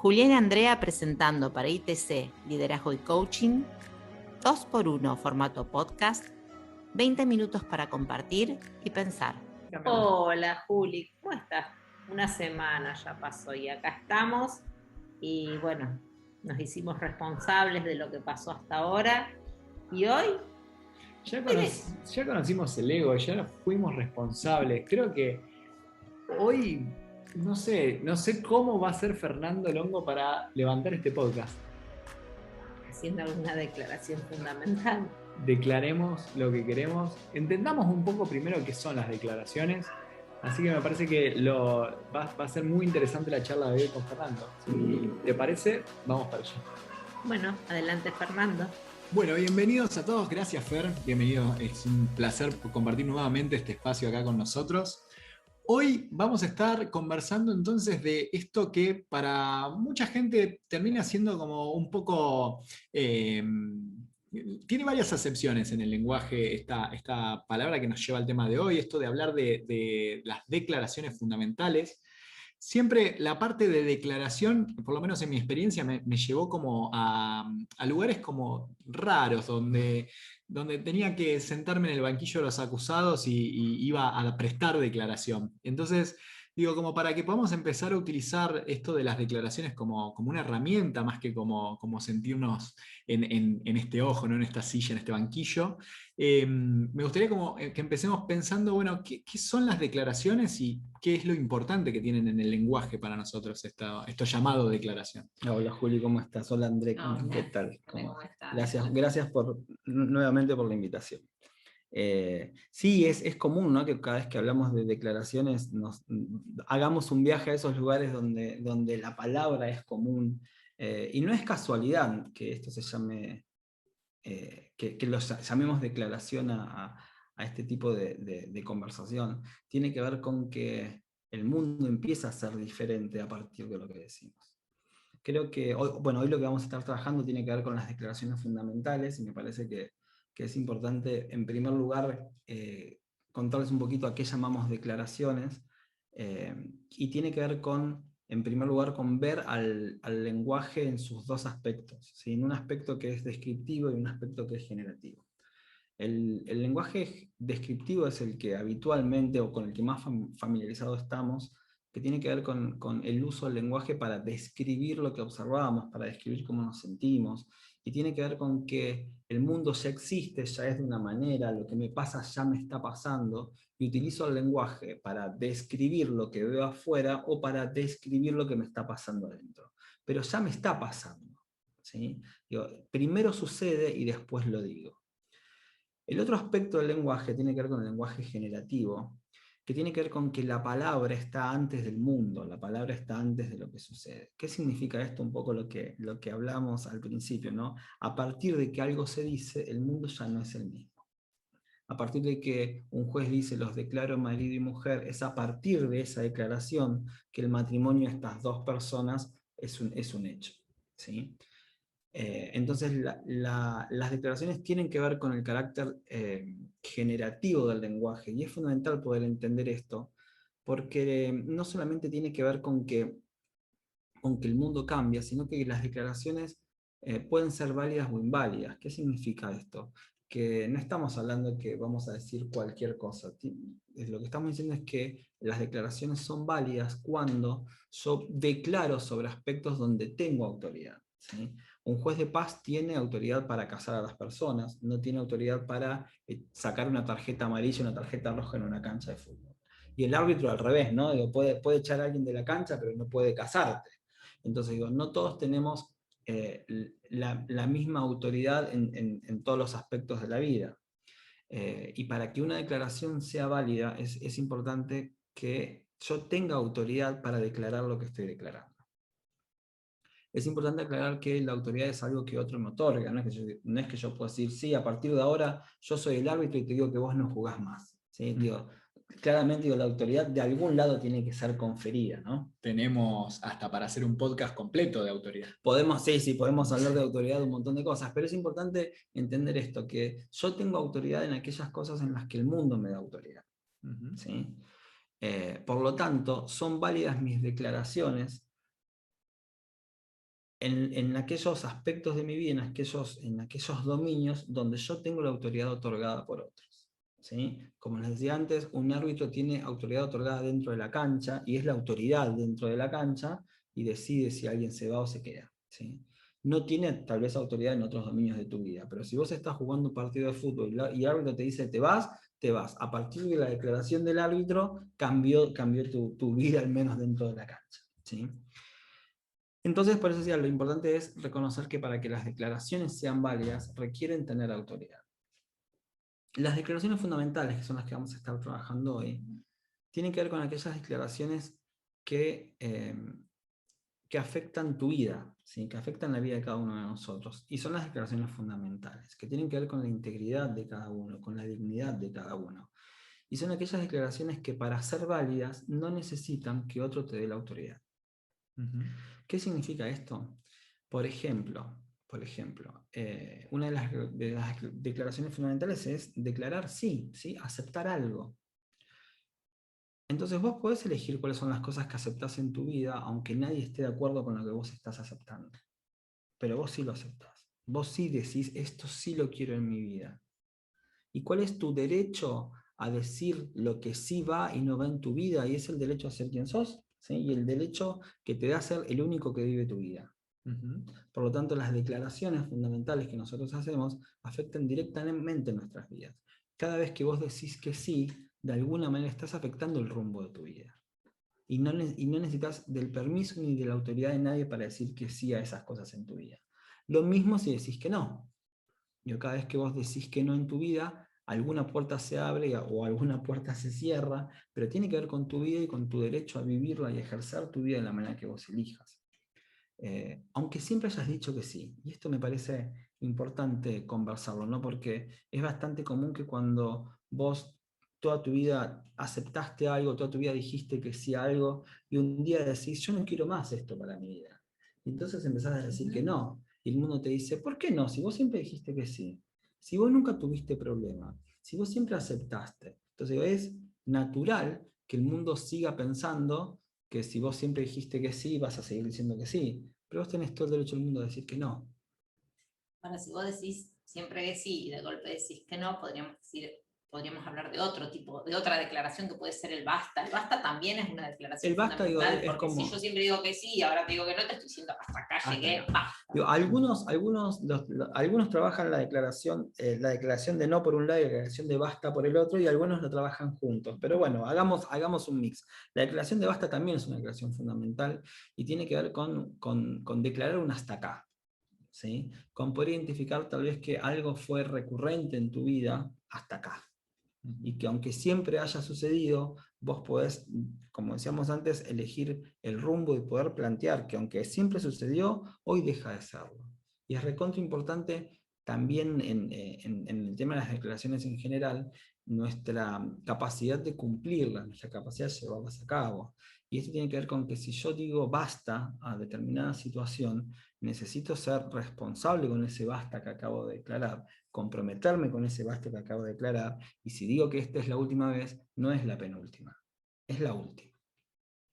Julián y Andrea presentando para ITC Liderazgo y Coaching, 2x1 formato podcast, 20 minutos para compartir y pensar. Hola Juli, ¿cómo estás? Una semana ya pasó y acá estamos y bueno, nos hicimos responsables de lo que pasó hasta ahora y hoy Ya conocimos el ego, ya fuimos responsables. Creo que hoy no sé cómo va a ser Fernando Longo para levantar este podcast. haciendo alguna declaración fundamental. Declaremos lo que queremos. Entendamos un poco primero qué son las declaraciones. Así que me parece que va a ser muy interesante la charla de hoy con Fernando. Si te parece, vamos para allá. Bueno, adelante Fernando. Bueno, bienvenidos a todos, gracias Fer, bienvenido, es un placer compartir nuevamente este espacio acá con nosotros. Hoy vamos a estar conversando entonces de esto que para mucha gente termina siendo como un poco, tiene varias acepciones en el lenguaje esta palabra que nos lleva al tema de hoy, esto de hablar de las declaraciones fundamentales. Siempre la parte de declaración, por lo menos en mi experiencia, me llevó como a lugares como raros, donde tenía que sentarme en el banquillo de los acusados y iba a prestar declaración. Entonces, digo, como para que podamos empezar a utilizar esto de las declaraciones como una herramienta, más que como sentirnos en este ojo, ¿no? En esta silla, en este banquillo. Me gustaría que empecemos pensando, bueno, ¿qué son las declaraciones y qué es lo importante que tienen en el lenguaje para nosotros esto llamado declaración? Hola Juli, ¿cómo estás? Hola André, Hola. ¿qué tal? ¿Cómo estás? Gracias nuevamente por la invitación. Sí, es común, ¿no?, que cada vez que hablamos de declaraciones hagamos un viaje a esos lugares donde la palabra es común, y no es casualidad que esto se llame, que lo llamemos declaración a este tipo de conversación. Tiene que ver con que el mundo empieza a ser diferente a partir de lo que decimos. Creo que hoy lo que vamos a estar trabajando tiene que ver con las declaraciones fundamentales, y me parece que es importante, en primer lugar, contarles un poquito a qué llamamos declaraciones, y tiene que ver en primer lugar, con ver al lenguaje en sus dos aspectos, ¿sí? En un aspecto que es descriptivo y un aspecto que es generativo. El lenguaje descriptivo es el que habitualmente, o con el que más familiarizados estamos, que tiene que ver con el uso del lenguaje para describir lo que observamos, para describir cómo nos sentimos, y tiene que ver con que el mundo ya existe, ya es de una manera, lo que me pasa ya me está pasando, y utilizo el lenguaje para describir lo que veo afuera o para describir lo que me está pasando adentro. Pero ya me está pasando, ¿sí? Digo, primero sucede y después lo digo. El otro aspecto del lenguaje tiene que ver con el lenguaje generativo, que tiene que ver con que la palabra está antes del mundo, la palabra está antes de lo que sucede. ¿Qué significa esto? Un poco lo que hablamos al principio, ¿no? A partir de que algo se dice, el mundo ya no es el mismo. A partir de que un juez dice los declaro marido y mujer, es a partir de esa declaración que el matrimonio de estas dos personas es un hecho, ¿sí? Entonces las declaraciones tienen que ver con el carácter generativo del lenguaje, y es fundamental poder entender esto, porque no solamente tiene que ver con que el mundo cambia, sino que las declaraciones pueden ser válidas o inválidas. ¿Qué significa esto? Que no estamos hablando que vamos a decir cualquier cosa. Lo que estamos diciendo es que las declaraciones son válidas cuando yo declaro sobre aspectos donde tengo autoridad, ¿sí? Un juez de paz tiene autoridad para casar a las personas, no tiene autoridad para sacar una tarjeta amarilla y una tarjeta roja en una cancha de fútbol. Y el árbitro al revés, ¿no? Digo, puede echar a alguien de la cancha, pero no puede casarte. Entonces digo, no todos tenemos la misma autoridad en todos los aspectos de la vida. Y para que una declaración sea válida es importante que yo tenga autoridad para declarar lo que estoy declarando. Es importante aclarar que la autoridad es algo que otro me otorga, no es que yo pueda decir, sí, a partir de ahora yo soy el árbitro y te digo que vos no jugás más, ¿sí? Digo, claramente la autoridad de algún lado tiene que ser conferida, ¿no? Tenemos hasta para hacer un podcast completo de autoridad. Sí, podemos hablar de autoridad de un montón de cosas, pero es importante entender esto, que yo tengo autoridad en aquellas cosas en las que el mundo me da autoridad, ¿sí? Por lo tanto, son válidas mis declaraciones en aquellos aspectos de mi vida, en aquellos dominios donde yo tengo la autoridad otorgada por otros. ¿Sí? Como les decía antes, un árbitro tiene autoridad otorgada dentro de la cancha y es la autoridad dentro de la cancha y decide si alguien se va o se queda. ¿Sí? No tiene tal vez autoridad en otros dominios de tu vida, pero si vos estás jugando un partido de fútbol y el árbitro te dice te vas, te vas. A partir de la declaración del árbitro cambió tu vida al menos dentro de la cancha. ¿Sí? Entonces, por eso decía, lo importante es reconocer que para que las declaraciones sean válidas requieren tener autoridad. Las declaraciones fundamentales, que son las que vamos a estar trabajando hoy, tienen que ver con aquellas declaraciones que afectan tu vida, ¿sí? Que afectan la vida de cada uno de nosotros. Y son las declaraciones fundamentales, que tienen que ver con la integridad de cada uno, con la dignidad de cada uno. Y son aquellas declaraciones que para ser válidas no necesitan que otro te dé la autoridad. ¿Qué significa esto? Por ejemplo, una de las declaraciones fundamentales es declarar sí, aceptar algo. Entonces vos podés elegir cuáles son las cosas que aceptás en tu vida, aunque nadie esté de acuerdo con lo que vos estás aceptando. Pero vos sí lo aceptás. Vos sí decís, esto sí lo quiero en mi vida. ¿Y cuál es tu derecho a decir lo que sí va y no va en tu vida? Y es el derecho a ser quien sos, ¿sí? Y el derecho que te da a ser el único que vive tu vida. Por lo tanto, las declaraciones fundamentales que nosotros hacemos afectan directamente nuestras vidas. Cada vez que vos decís que sí, de alguna manera estás afectando el rumbo de tu vida. Y no necesitas del permiso ni de la autoridad de nadie para decir que sí a esas cosas en tu vida. Lo mismo si decís que no. Cada vez que vos decís que no en tu vida, alguna puerta se abre o alguna puerta se cierra, pero tiene que ver con tu vida y con tu derecho a vivirla y ejercer tu vida de la manera que vos elijas. Aunque siempre hayas dicho que sí, y esto me parece importante conversarlo, ¿no? Porque es bastante común que cuando vos toda tu vida aceptaste algo, toda tu vida dijiste que sí a algo, y un día decís, yo no quiero más esto para mi vida. Y entonces empezás a decir que no, y el mundo te dice, ¿por qué no? Si vos siempre dijiste que sí, si vos nunca tuviste problema, si vos siempre aceptaste. Entonces es natural que el mundo siga pensando que si vos siempre dijiste que sí, vas a seguir diciendo que sí, pero vos tenés todo el derecho del mundo a decir que no. Ahora, si vos decís siempre que sí y de golpe decís que no, podríamos hablar de otro tipo, de otra declaración que puede ser el basta. El basta también es una declaración fundamental, porque como... si yo siempre digo que sí y ahora te digo que no, te estoy diciendo hasta acá llegué, basta. Algunos trabajan la declaración de no por un lado y la declaración de basta por el otro, y algunos lo trabajan juntos. Pero bueno, hagamos un mix. La declaración de basta también es una declaración fundamental y tiene que ver con declarar un hasta acá. ¿Sí? Con poder identificar tal vez que algo fue recurrente en tu vida hasta acá. Y que aunque siempre haya sucedido, vos podés, como decíamos antes, elegir el rumbo y poder plantear que aunque siempre sucedió, hoy deja de serlo. Y es recontra importante también en el tema de las declaraciones en general, nuestra capacidad de cumplirlas, nuestra capacidad de llevarlas a cabo. Y esto tiene que ver con que si yo digo basta a determinada situación, necesito ser responsable con ese basta que acabo de declarar, comprometerme con ese basta que acabo de declarar, y si digo que esta es la última vez, no es la penúltima, es la última.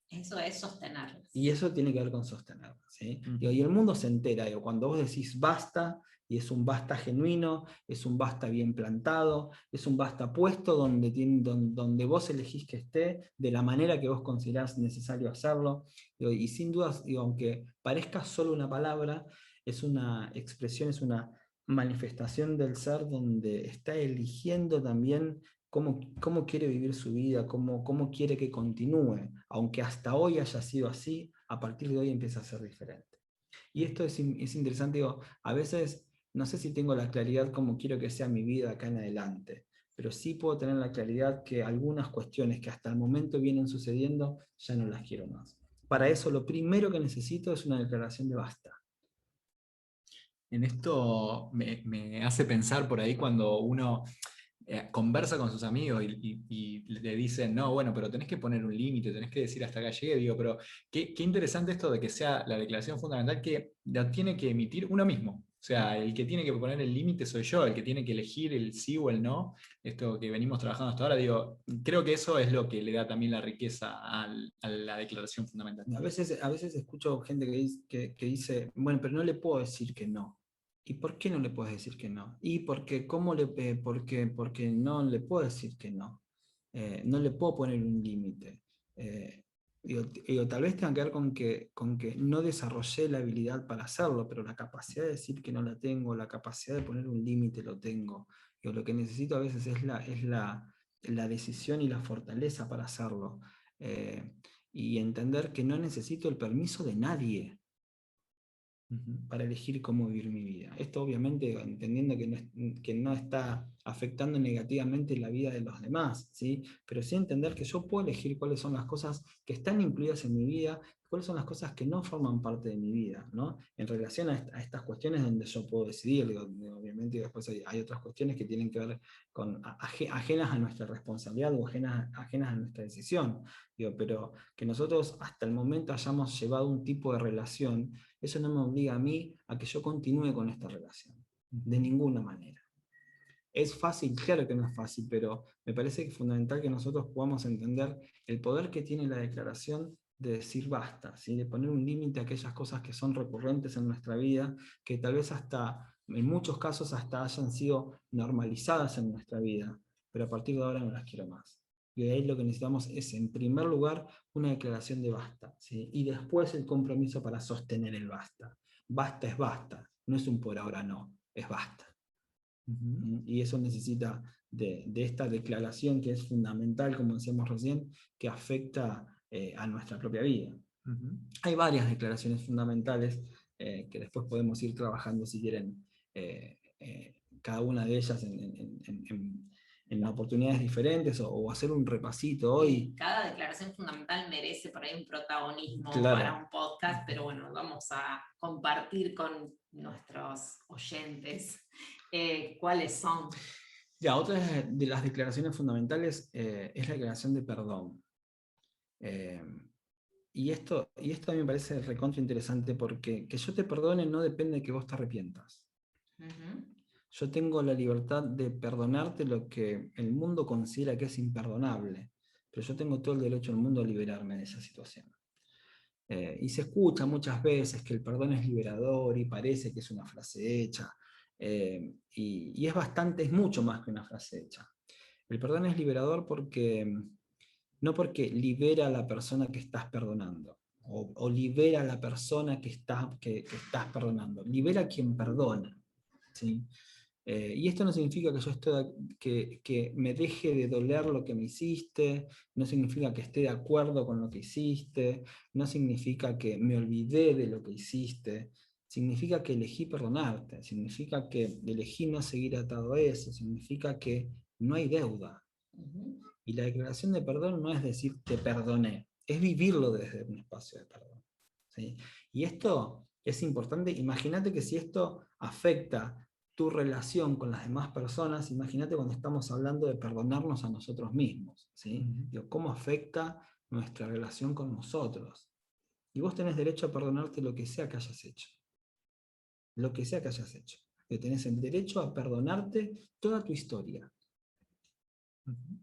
Eso es sostenerlo. Y eso tiene que ver con sostenerlo, ¿sí? Y el mundo se entera, cuando vos decís basta, y es un basta genuino, es un basta bien plantado, es un basta puesto donde vos elegís que esté, de la manera que vos considerás necesario hacerlo, y sin dudas, aunque parezca solo una palabra, es una expresión, es una manifestación del ser donde está eligiendo también cómo quiere vivir su vida, cómo quiere que continúe, aunque hasta hoy haya sido así, a partir de hoy empieza a ser diferente. Y esto es interesante, a veces no sé si tengo la claridad cómo quiero que sea mi vida acá en adelante, pero sí puedo tener la claridad que algunas cuestiones que hasta el momento vienen sucediendo, ya no las quiero más. Para eso lo primero que necesito es una declaración de basta. En esto me hace pensar por ahí cuando uno conversa con sus amigos y le dicen, no, bueno, pero tenés que poner un límite, tenés que decir hasta acá llegué. Digo, pero qué interesante esto de que sea la declaración fundamental que la tiene que emitir uno mismo. O sea, el que tiene que poner el límite soy yo, el que tiene que elegir el sí o el no, esto que venimos trabajando hasta ahora, digo, creo que eso es lo que le da también la riqueza a la declaración fundamental. A veces escucho gente que dice, bueno, pero no le puedo decir que no. ¿Y por qué no le puedes decir que no? Y porque, porque no le puedo decir que no. No le puedo poner un límite. Tal vez tenga que ver con que no desarrollé la habilidad para hacerlo, pero la capacidad de decir que no la tengo, la capacidad de poner un límite lo tengo. Lo que necesito a veces es la decisión y la fortaleza para hacerlo. Y entender que no necesito el permiso de nadie para elegir cómo vivir mi vida. Esto obviamente entendiendo que no está afectando negativamente la vida de los demás, ¿sí? Pero sí entender que yo puedo elegir cuáles son las cosas que están incluidas en mi vida, cuáles son las cosas que no forman parte de mi vida, ¿no? En relación a estas cuestiones donde yo puedo decidir, obviamente después hay otras cuestiones que tienen que ver con ajenas a nuestra responsabilidad o ajenas a nuestra decisión, pero que nosotros hasta el momento hayamos llevado un tipo de relación, eso no me obliga a mí a que yo continúe con esta relación, de ninguna manera. ¿Es fácil? Claro que no es fácil, pero me parece que es fundamental que nosotros podamos entender el poder que tiene la declaración de decir basta, ¿sí? De poner un límite a aquellas cosas que son recurrentes en nuestra vida, que tal vez hasta, en muchos casos, hasta hayan sido normalizadas en nuestra vida, pero a partir de ahora no las quiero más. Y ahí lo que necesitamos es, en primer lugar, una declaración de basta, ¿sí? Y después el compromiso para sostener el basta. Basta es basta, no es un por ahora no, es basta. Y eso necesita de esta declaración que es fundamental, como decíamos recién, que afecta a nuestra propia vida. Hay varias declaraciones fundamentales que después podemos ir trabajando, si quieren, cada una de ellas en oportunidades diferentes, o hacer un repasito hoy. Cada declaración fundamental merece por ahí un protagonismo, claro, para un podcast, pero bueno, vamos a compartir con nuestros oyentes cuáles son. Ya, otra de las declaraciones fundamentales es la declaración de perdón. Y esto a mí me parece recontra interesante, porque que yo te perdone no depende de que vos te arrepientas. Yo tengo la libertad de perdonarte lo que el mundo considera que es imperdonable, pero yo tengo todo el derecho del mundo a liberarme de esa situación. Y se escucha muchas veces que el perdón es liberador y parece que es una frase hecha, y es mucho más que una frase hecha. El perdón es liberador no porque libera a la persona que estás perdonando, o libera a la persona que estás perdonando, libera a quien perdona, ¿sí? Y esto no significa que me deje de doler lo que me hiciste, no significa que esté de acuerdo con lo que hiciste, no significa que me olvidé de lo que hiciste, significa que elegí perdonarte, significa que elegí no seguir atado a eso, significa que no hay deuda. Y la declaración de perdón no es decir te perdoné, es vivirlo desde un espacio de perdón, ¿sí? Y esto es importante. Imagínate que si esto afecta tu relación con las demás personas, imagínate cuando estamos hablando de perdonarnos a nosotros mismos, ¿sí? ¿Cómo afecta nuestra relación con nosotros? Y vos tenés derecho a perdonarte lo que sea que hayas hecho. Lo que sea que hayas hecho. Que tenés el derecho a perdonarte toda tu historia.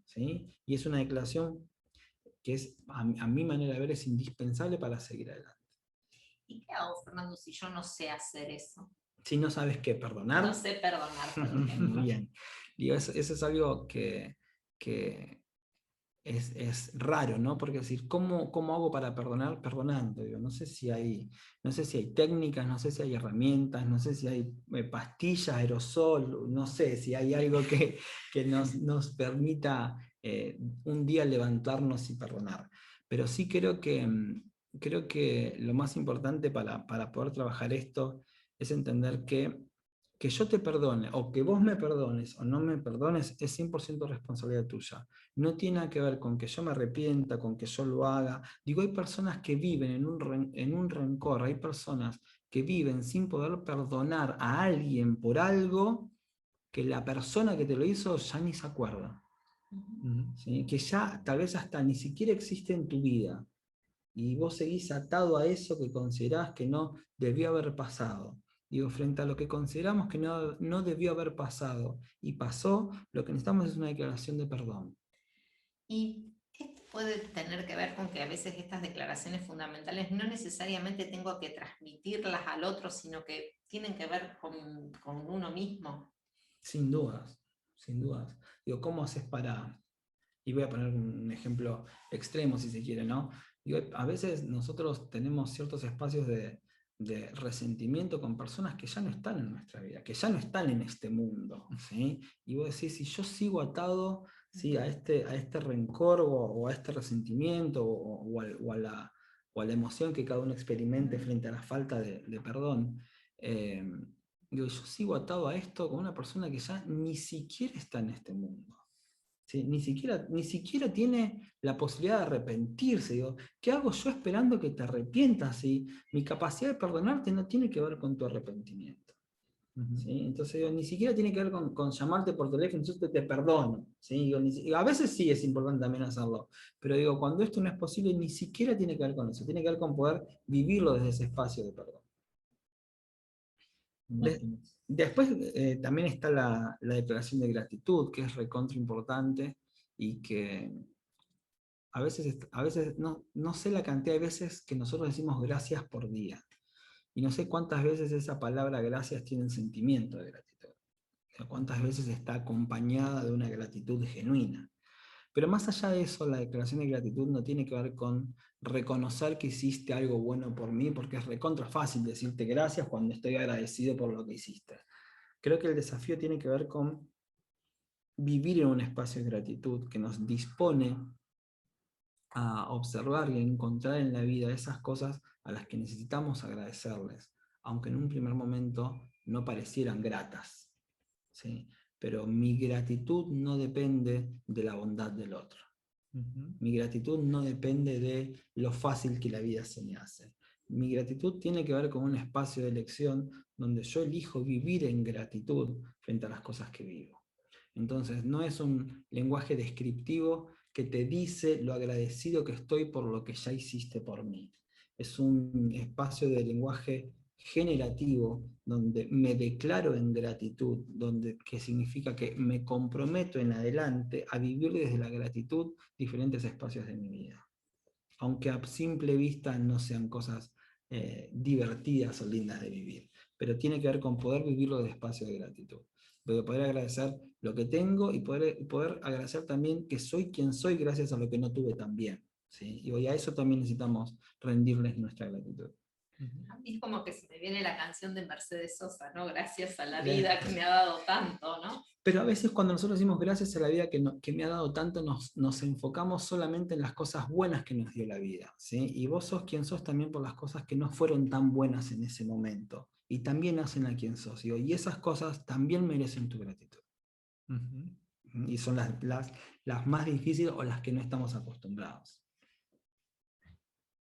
¿Sí? Y es una declaración que es, a mi manera de ver, es indispensable para seguir adelante. ¿Y qué hago, Fernando, si yo no sé hacer eso? Si no sabes qué perdonar. No sé perdonar, por ejemplo. Muy bien. Digo, eso es algo que es raro, ¿no? Porque decir, ¿cómo hago para perdonar? Perdonando. Digo, no sé si hay técnicas, no sé si hay herramientas, no sé si hay pastillas, aerosol, no sé si hay algo que nos permita un día levantarnos y perdonar. Pero sí creo que lo más importante para poder trabajar esto es entender que yo te perdone, o que vos me perdones o no me perdones, es 100% responsabilidad tuya. No tiene nada que ver con que yo me arrepienta, con que yo lo haga. Digo, hay personas que viven en un rencor, hay personas que viven sin poder perdonar a alguien por algo que la persona que te lo hizo ya ni se acuerda. ¿Sí? Que ya tal vez hasta ni siquiera existe en tu vida. Y vos seguís atado a eso que considerás que no debió haber pasado. Digo, frente a lo que consideramos que no debió haber pasado y pasó, lo que necesitamos es una declaración de perdón. Y esto puede tener que ver con que a veces estas declaraciones fundamentales no necesariamente tengo que transmitirlas al otro, sino que tienen que ver con uno mismo. Sin dudas, sin dudas. Digo, ¿cómo haces para...? Y voy a poner un ejemplo extremo si se quiere, ¿no? Digo, a veces nosotros tenemos ciertos espacios de resentimiento con personas que ya no están en nuestra vida, que ya no están en este mundo, ¿sí? Y vos decís, si yo sigo atado, ¿sí?, a este rencor o a este resentimiento o a la emoción que cada uno experimente frente a la falta de perdón, digo, yo sigo atado a esto con una persona que ya ni siquiera está en este mundo. ¿Sí? Ni siquiera tiene la posibilidad de arrepentirse. Digo, ¿qué hago yo esperando que te arrepientas? ¿Sí? Mi capacidad de perdonarte no tiene que ver con tu arrepentimiento. ¿Sí? Entonces digo, ni siquiera tiene que ver con llamarte por teléfono y decirte te perdono. ¿Sí? Digo, a veces sí es importante también hacerlo, pero digo, cuando esto no es posible, ni siquiera tiene que ver con eso, tiene que ver con poder vivirlo desde ese espacio de perdón. Después también está la declaración de gratitud, que es recontra importante y que a veces no sé la cantidad de veces que nosotros decimos gracias por día. Y no sé cuántas veces esa palabra gracias tiene el sentimiento de gratitud. O sea, cuántas veces está acompañada de una gratitud genuina. Pero más allá de eso, la declaración de gratitud no tiene que ver con reconocer que hiciste algo bueno por mí, porque es recontra fácil decirte gracias cuando estoy agradecido por lo que hiciste. Creo que el desafío tiene que ver con vivir en un espacio de gratitud que nos dispone a observar y a encontrar en la vida esas cosas a las que necesitamos agradecerles, aunque en un primer momento no parecieran gratas, ¿sí? Pero mi gratitud no depende de la bondad del otro. Mi gratitud no depende de lo fácil que la vida se me hace. Mi gratitud tiene que ver con un espacio de elección donde yo elijo vivir en gratitud frente a las cosas que vivo. Entonces, no es un lenguaje descriptivo que te dice lo agradecido que estoy por lo que ya hiciste por mí. Es un espacio de lenguaje generativo donde me declaro en gratitud, que significa que me comprometo en adelante a vivir desde la gratitud diferentes espacios de mi vida. Aunque a simple vista no sean cosas divertidas o lindas de vivir, pero tiene que ver con poder vivirlo de espacio de gratitud. De poder agradecer lo que tengo y poder agradecer también que soy quien soy gracias a lo que no tuve tan bien, ¿sí? Y a eso también necesitamos rendirles nuestra gratitud. A mí es como que se me viene la canción de Mercedes Sosa, ¿no? Gracias a la vida que me ha dado tanto, ¿no? Pero a veces cuando nosotros decimos gracias a la vida que me ha dado tanto, nos enfocamos solamente en las cosas buenas que nos dio la vida, ¿sí? Y vos sos quien sos también por las cosas que no fueron tan buenas en ese momento. Y también hacen a quien sos. Y esas cosas también merecen tu gratitud. Y son las más difíciles o las que no estamos acostumbrados.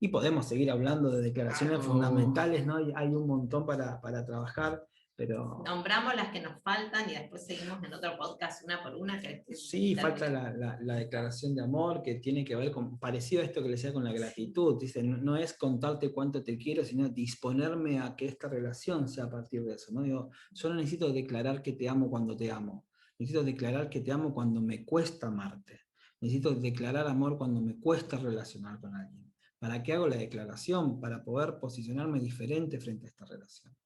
Y podemos seguir hablando de declaraciones fundamentales, ¿no? Hay un montón para trabajar, pero... Nombramos las que nos faltan y después seguimos en otro podcast una por una. Sí, falta la declaración de amor, que tiene que ver con, parecido a esto que le decía con la gratitud. Dice, no es contarte cuánto te quiero, sino disponerme a que esta relación sea a partir de eso, ¿no? Digo, yo no necesito declarar que te amo cuando te amo. Necesito declarar que te amo cuando me cuesta amarte. Necesito declarar amor cuando me cuesta relacionar con alguien. ¿Para qué hago la declaración? Para poder posicionarme diferente frente a esta relación.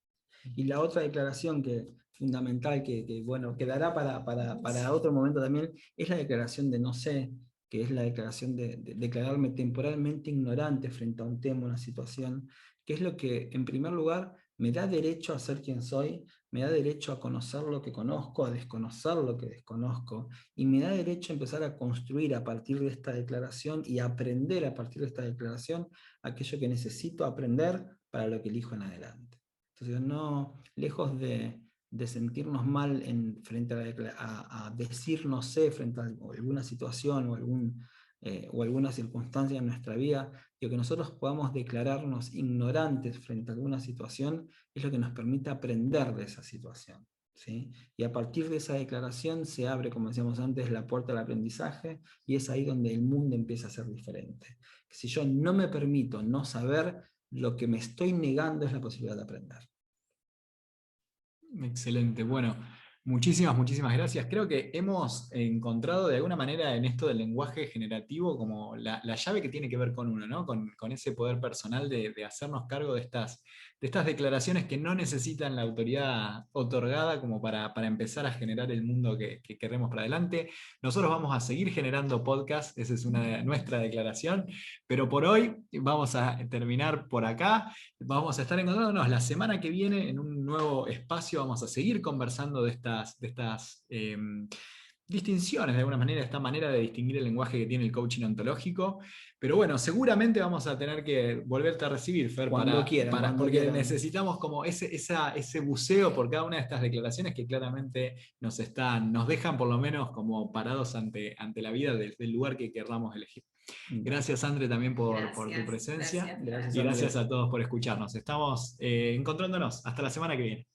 Y la otra declaración fundamental bueno, quedará para otro momento también, es la declaración de no sé, que es la declaración de declararme temporalmente ignorante frente a un tema, una situación, que es lo que en primer lugar me da derecho a ser quien soy, me da derecho a conocer lo que conozco, a desconocer lo que desconozco, y me da derecho a empezar a construir a partir de esta declaración y aprender a partir de esta declaración aquello que necesito aprender para lo que elijo en adelante. Entonces, no, lejos de sentirnos mal frente a decir no sé frente a alguna situación o alguna circunstancia en nuestra vida, que nosotros podamos declararnos ignorantes frente a alguna situación es lo que nos permite aprender de esa situación, ¿sí? Y a partir de esa declaración se abre, como decíamos antes, la puerta al aprendizaje, y es ahí donde el mundo empieza a ser diferente. Si yo no me permito no saber, lo que me estoy negando es la posibilidad de aprender. Excelente. Bueno, muchísimas gracias. Creo que hemos encontrado de alguna manera en esto del lenguaje generativo como la llave que tiene que ver con uno, ¿no? Con ese poder personal de hacernos cargo de estas declaraciones que no necesitan la autoridad otorgada como para empezar a generar el mundo que queremos para adelante. Nosotros vamos a seguir generando podcasts, esa es nuestra declaración, pero por hoy vamos a terminar por acá. Vamos a estar encontrándonos la semana que viene en un nuevo espacio. Vamos a seguir conversando de estas distinciones, de alguna manera, esta manera de distinguir el lenguaje que tiene el coaching ontológico. Pero bueno, seguramente vamos a tener que volverte a recibir, Fer, cuando quieran, porque necesitamos como ese buceo por cada una de estas declaraciones que claramente nos dejan por lo menos como parados ante la vida del lugar que querramos elegir. Gracias, Andre, también por tu presencia. Gracias. Y gracias a todos por escucharnos. Estamos encontrándonos. Hasta la semana que viene.